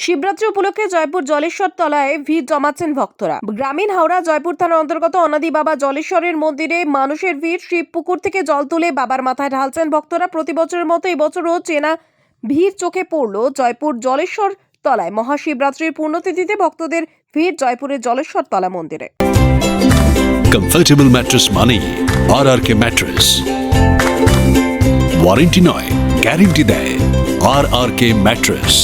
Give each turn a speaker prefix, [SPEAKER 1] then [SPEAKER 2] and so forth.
[SPEAKER 1] শিবরাত্রি উপলক্ষে জয়পুর জলেশ্বর তলায় ভিড় জমাচ্ছেন ভক্তরা। গ্রামীণ হাওড়া জয়পুর থানার অন্তর্গত অনাদি বাবা জলেশ্বরের মন্দিরে মানুষের ভিড়। শিব পুকুর থেকে জল তুলে বাবার মাথায় ঢালছেন ভক্তরা। প্রতি বছরের মতো এবছরও চেনা ভিড় চোখে পড়ল জয়পুর জলেশ্বর তলায়। মহাশিবরাত্রির পূর্ণতিথিতে ভক্তদের ভিড় জয়পুরের জলেশ্বর তলা মন্দিরে।
[SPEAKER 2] কমফর্টেবল ম্যাট্রেস মানেই RRK ম্যাট্রেস। ওয়ারেন্টি নয়, গ্যারেন্টি দেয় RRK ম্যাট্রেস।